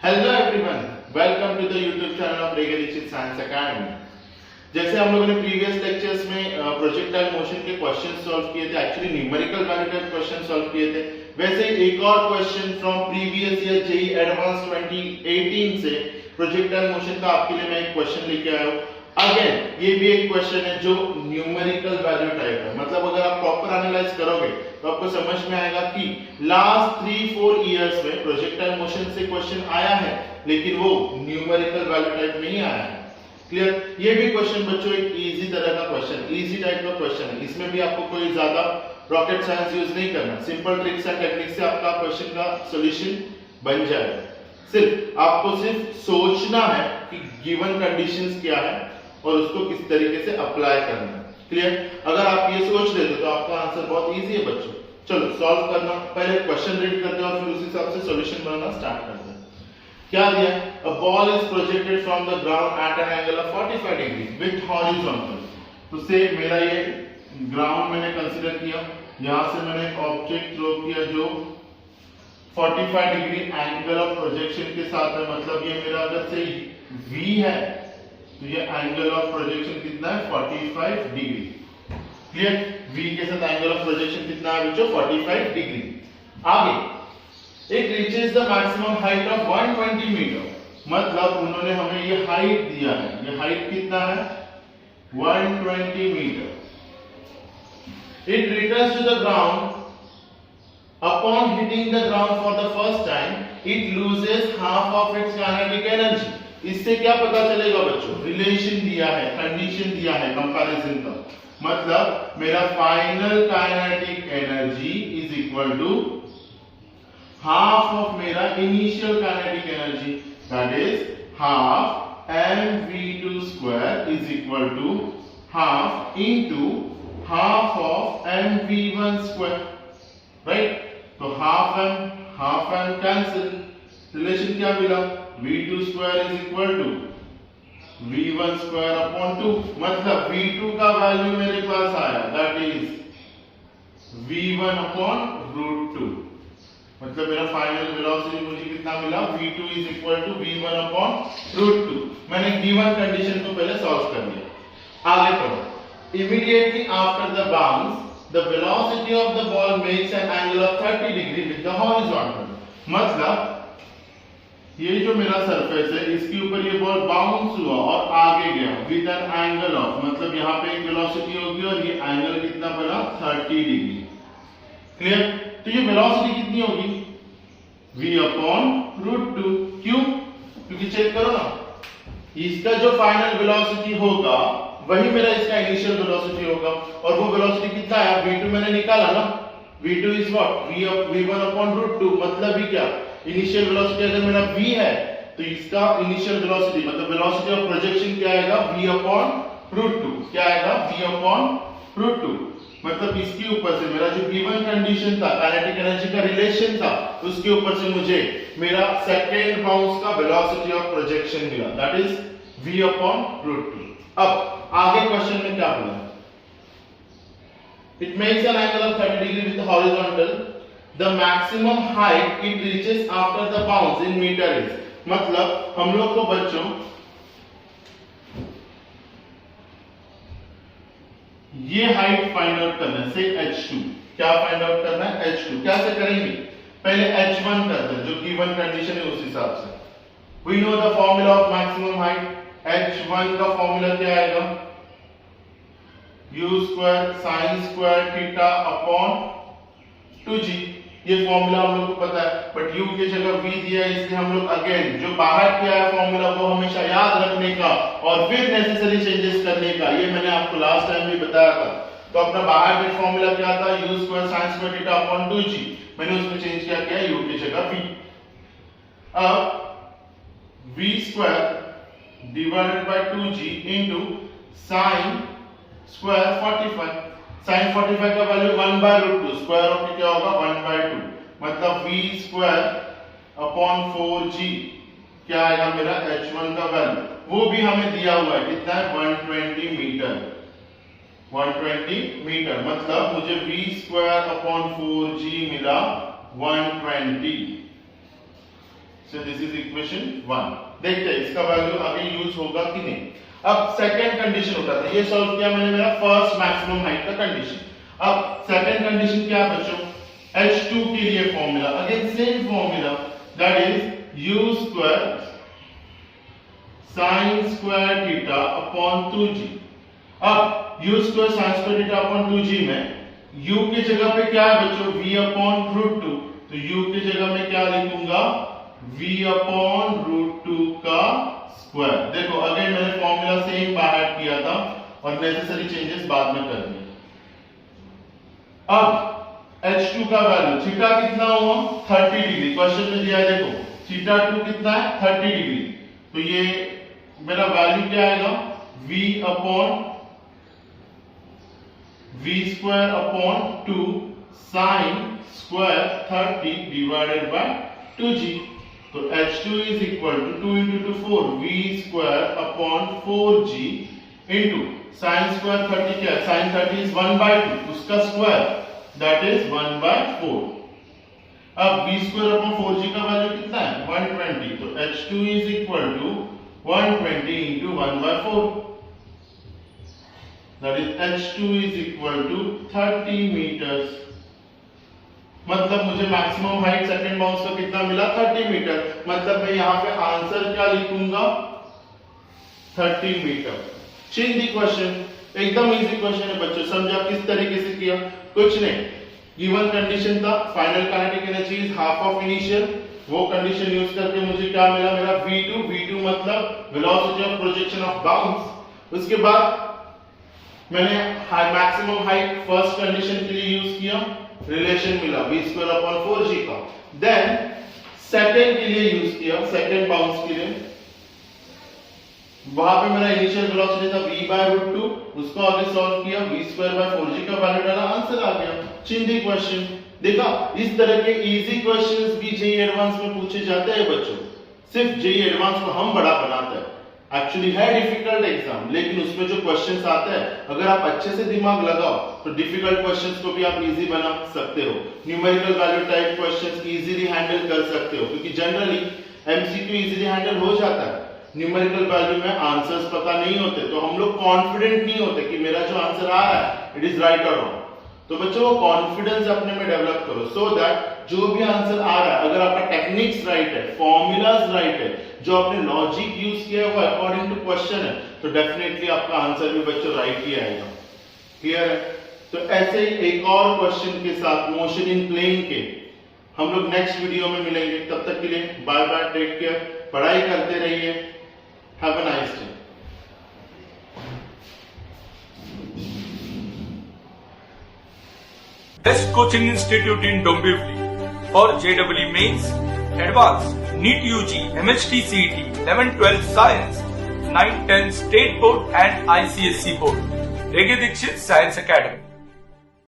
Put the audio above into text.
Hello everyone, welcome to the YouTube channel of Rega Dixit science academy. जैसे हम लोगों ने प्रीवियस लेक्चर्स में प्रोजेक्टाइल मोशन के क्वेश्चन सॉल्व किए थे, actually numerical value type question solve किए थे। वैसे एक और question from previous year JEE advance 2018 से प्रोजेक्टाइल मोशन का आपके लिए मैं एक क्वेश्चन लेके आया हूं। अगेन ये भी एक क्वेश्चन है जो न्यूमेरिकल वैल्यू टाइप है, मतलब अगर आप प्रॉपर एनालाइज करोगे तो आपको समझ में आएगा कि लास्ट 3-4 इयर्स में प्रोजेक्टाइल मोशन से क्वेश्चन आया है, लेकिन वो न्यूमेरिकल वैल्यू टाइप में ही आया है। क्लियर? ये भी क्वेश्चन बच्चों एक इजी तरह का क्वेश्चन, इजी टाइप का क्वेश्चन है। इसमें भी आपको कोई ज्यादा रॉकेट साइंस यूज नहीं करना, सिंपल ट्रिक्स एंड टेक्निक से आपका क्वेश्चन का सॉल्यूशन बन जाएगा। आपको सिर्फ सोचना है कि गिवन कंडीशंस क्या है और उसको किस तरीके से अप्लाई करना है। क्लियर? अगर आप ये सोच लेते तो आपका आंसर बहुत इजी है बच्चों। चलो सॉल्व करना, पहले क्वेश्चन रीड करते हैं और फिर उस हिसाब से सॉल्यूशन बनाना स्टार्ट करते हैं। क्या दिया? A ball is projected from the ground eight N angle of 45 degree with horizontal. तो से मेरा ये ग्राउंड मैंने कंसीडर किया, यहां से मैंने एक ऑब्जेक्ट थ्रो किया जो 45 डिग्री एंगल ऑफ प्रोजेक्शन के साथ है, मतलब ये मेरा अगर से V है तो ये एंगल ऑफ प्रोजेक्शन कितना है? 45 डिग्री। क्लियर? V के साथ एंगल ऑफ प्रोजेक्शन कितना है बच्चों? 45 डिग्री। आगे it reaches the maximum height of 120 metre, मतलब उन्होंने हमें ये हाइट दिया है, ये हाइट कितना है? 120 metre. It returns to the ground upon hitting the ground for the first time it loses half of its kinetic energy। इससे क्या पता चलेगा बच्चों? रिलेशन दिया है, कंडीशन दिया है कंपैरिजन का, मतलब मेरा final kinetic energy is equal to half of मेरा initial kinetic energy, that is half mv2 square is equal to half into half of mv1 square, right? तो हाफ एम कैंसिल, रिलेशन क्या मिला? v2 square is equal to v1 square upon 2, मतलब v2 का value मेरे पास आया that is v1 upon √2, मतलब मेरा final velocity मुझे कितना मिला? v2 is equal to v1 upon √2। मैंने गिवन कंडीशन को पहले सॉल्व कर लिया। आगे पढ़ो। Immediately after the bounce the velocity of the ball makes an angle of 30 degree with the horizontal, मतलब ये जो मेरा सरफेस है इसके ऊपर ये बॉल बाउंस हुआ और आगे गया विद एन एंगल ऑफ, मतलब यहाँ पे एक वेलोसिटी होगी और ये एंगल कितना बना? 30 डिग्री। क्लियर? तो ये वेलोसिटी कितनी होगी? v upon √2। क्यों? क्योंकि चेक करो ना, इसका जो फाइनल वेलोसिटी होगा वही मेरा इसका इनिशियल वेलोसिटी होगा, और वो वेलोसिटी कितना है? v2 मैंने निकाला ना, v2 is what? v1 upon √2, मतलब भी क्या? इनिशियल वेलोसिटी अगर मेरा v है तो इसका इनिशियल वेलोसिटी मतलब वेलोसिटी ऑफ प्रोजेक्शन क्या आएगा? v upon √2। क्या आएगा? v अपॉन √2, मतलब इसके ऊपर से मेरा जो गिवन कंडीशन था, काइनेटिक एनर्जी का रिलेशन था, उसके ऊपर से मुझे मेरा सेकंड बाउंस का वेलोसिटी ऑफ प्रोजेक्शन मिला, दैट इज v अपॉन √2। अब आगे क्वेश्चन में क्या बोला? It makes an angle of 30 degree with horizontal, the maximum height it reaches after the bounce in metre is, मतलब हम लोग को बच्चों ये हाइट फाइंड आउट करना है, से h2। क्या फाइंड आउट करना है? h2। कैसे करेंगे? पहले h1 करते हैं, जो गिवन कंडीशन है उस हिसाब से। We know the formula of maximum height, h1 का फॉर्मूला क्या आएगा? u square sine square theta upon 2g। ये फॉर्मूला हम लोग को पता है, बट u की जगह v दिया है, इसलिए हम लोग अगेन जो बाहर किया है फॉर्मूला वो हमेशा याद रखने का और फिर नेसेसरी चेंजेस करने का, ये मैंने आपको लास्ट टाइम भी बताया था। तो अपना बाहर का फॉर्मूला क्या था? u square sine square theta upon 2g, मैंने उसमें चेंज क्या किया? u की जगह v। अब v square divided by 2g into sin square 45, sin 45 का वैल्यू 1/√2, स्क्वायर ऑफ क्या होगा? 1/2, मतलब v स्क्वायर अपॉन 4g क्या आएगा मेरा? h1 का वैल्यू, वो भी हमें दिया हुआ है, कितना है? 120 मीटर। 120 मीटर, मतलब मुझे v स्क्वायर अपॉन 4g मिला 120। So this is equation 1। देखते हैं इसका वैल्यू आगे यूज होगा कि नहीं। अब सेकंड कंडीशन उठाते हैं। ये सॉल्व किया मैंने मेरा फर्स्ट मैक्सिमम हाइट का कंडीशन। अब सेकंड कंडीशन क्या है बच्चों, H2 के लिए formula, again same formula, that is u square sin square theta upon 2g। अब u square sin square theta upon 2g में u की जगह पे क्या है बच्चों, v अपॉन रूट 2, तो u की जगह में क्या लिखूंगा, v अपॉन रूट 2 का स्क्वायर। देखो अगेन मैंने फॉर्मूला सेम बाहर किया था और नेसेसरी चेंजेस बाद में कर दिए। अब H2 का वैल्यू थीटा कितना हुआ, 30 डिग्री, क्वेश्चन में दिया है देखो थीटा 2 कितना है, 30 डिग्री, तो ये मेरा वैल्यू क्या आएगा, v upon v square upon 2 sine square 30 divided by 2g। तो H2 is equal to 2 into 2 4 v square upon 4g into sine square 30 क्या है, साइन 30 इज 1/2, उसका स्क्वायर दैट इज 1/4। अब v स्क्वायर अपॉन 4g का value कितना है, 120, तो H2 is equal to 120 into 1/4, that is H2 is equal to 30 metres. मतलब मुझे मैक्सिमम हाइट सेकंड बाउंस का कितना मिला, 30 मीटर। मतलब मैं यहाँ पे आंसर क्या लिखूंगा, 30 मीटर। चेंज द क्वेश्चन, एकदम इजी क्वेश्चन है बच्चों, समझा किस तरीके से किया, कुछ नहीं, गिवन कंडीशन था final kinetic energy is half of initial, वो कंडीशन यूज करके मुझे क्या मिला, मेरा v2 मतलब velocity of projection of bounce. उसके बाद मैंने मैक्सिमम हाइट फर्स्ट कंडीशन के लिए यूज किया, रिलेशन मिला v स्क्वायर अपॉन 4g का। देन सेकंड के लिए यूज किया, सेकंड बाउंस के लिए, वहां पे मेरा इनिशियल वेलोसिटी था v/√2, उसको आगे सॉल्व किया, v स्क्वायर बाय 4g का वैल्यू डाला, आंसर आ गया। Change the question. देखा इस तरह के इजी क्वेश्चंस भी जेईई एडवांस में पूछे जाते हैं बच्चों, सिर्फ जेईई एडवांस को हम बड़ा बनाते हैं। एक्चुअली है डिफिकल्ट एग्जाम, लेकिन उसमें जो क्वेश्चंस आते हैं अगर आप अच्छे से दिमाग लगाओ तो डिफिकल्ट क्वेश्चंस को भी आप इजी बना सकते हो, numerical value type questions easily handle कर सकते हो, क्योंकि जनरली एमसीक्यू इजीली हैंडल हो जाता है, न्यूमेरिकल वैल्यू में आंसर्स पता नहीं होते, तो हम लोग कॉन्फिडेंट नहीं होते कि मेरा जो आंसर आ रहा है इट इज राइट और रॉन्ग। तो बच्चों वो कॉन्फिडेंस अपने में डेवलप करो, सो दैट जो भी आंसर आ रहा है, अगर आपका टेक्निक्स राइट है, फॉर्मूलाज राइट है, जो आपने लॉजिक यूज किया है वो अकॉर्डिंग टू क्वेश्चन है, तो डेफिनेटली आपका आंसर भी बच्चों राइट ही आएगा। क्लियर है? तो ऐसे ही एक और क्वेश्चन के साथ मोशन इन प्लेन के हम लोग नेक्स्ट वीडियो में मिलेंगे। तब तक के लिए बाय बाय, टेक केयर, पढ़ाई करते रहिए, have a nice day. Best coaching institute in Dombivli for JEE Mains, Advanced, NEET UG, MHT CET, 11-12 Science, 9-10 State Board and ICSE Board. Rege Dixit Science Academy.